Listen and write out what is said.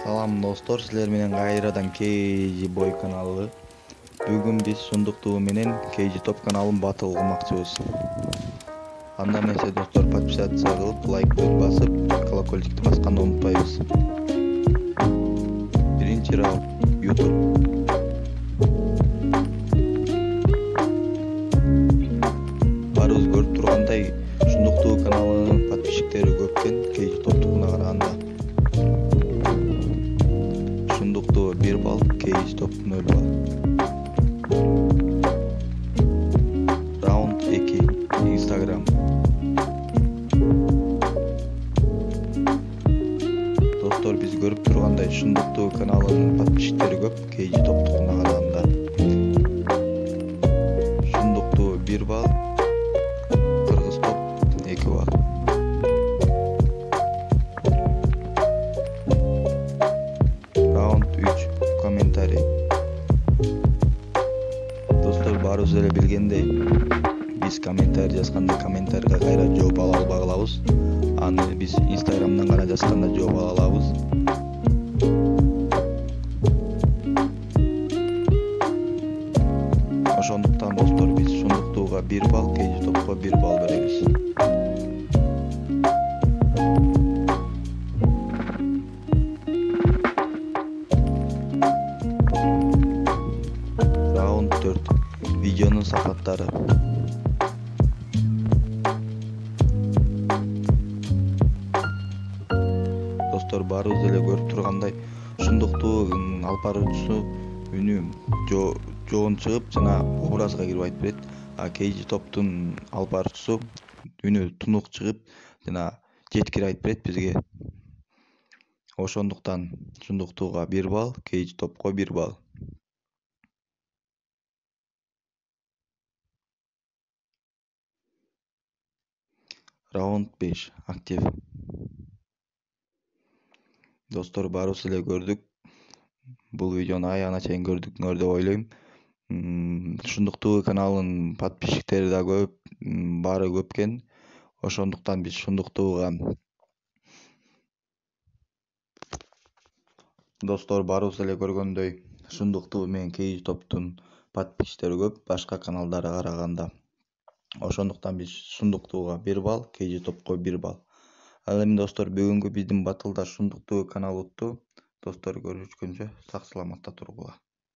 Салам достор, силер менен кайрадан KG Boy каналы. Бүгүн биз Сундуктуу менен KG Top каналын батыл кылмакчыбыз. Андан эсе достор, подписация кылып, лайк басып, колокольчикти басканды унутпайбыз. Биринчи раунд YouTube. Баарыбыз көрүп тургандай, Сундуктуу каналынын подписчиктери көп экен, KG Top'тукуна караганда. Сундуктуу 1 балл, KG Top 0 балл. Раунд 2 Instagram. Достор, биз көрүп тургандай, Сундуктуу каналынын подписчиктери көп, KG Top'тукуна караганда. Сундуктуу 1 балл, Кыргыз Топ 2 балл. Раунд 3 комментарий. Достор, баарыбыз эле билгендей, биз комментарий жазганда комментарийга кайра жооп ала албай калабыз. Аны биз Instagram'дан гана жазганда жооп ала алабыз. Ошондуктан достор, биз Сундуктууга 1 балл, KG Top'ко 1 балл беребиз. Раунд 4 видеонун сапаттары. Достор, баарыбыз эле көрүп тургандай, Сундуктуунун алып баруучусу үнү жоон чыгып, жана образга кирип айтып берет. А KG Top'тун алып баруучусу үнү тунук чыгып, жана жеткире айтып берет бизге. Ошондуктан Сундуктууга 1 балл, KG Top'ко 1 балл. Раунд 5 актив. Достор, баарыбыз эле көрдүк. Бул видеону аягына чейин көрдүңөр деп ойлойм. Сундуктуу каналынын подписчиктери да көп, баары көп экен. Ошондуктан биз Сундуктууга достор, баарыбыз эле көргөндөй, Сундуктуу менен KG Top'тун подписчиктери көп башка каналдарга караганда. Ошондуктан биз Сундуктууга 1 балл, KG Top'ко 1 балл. Ал эми достор, бүгүнкү биздин батылда Сундуктуу каналы утту. Достор, көрүшкөнчө сак саламатта тургула.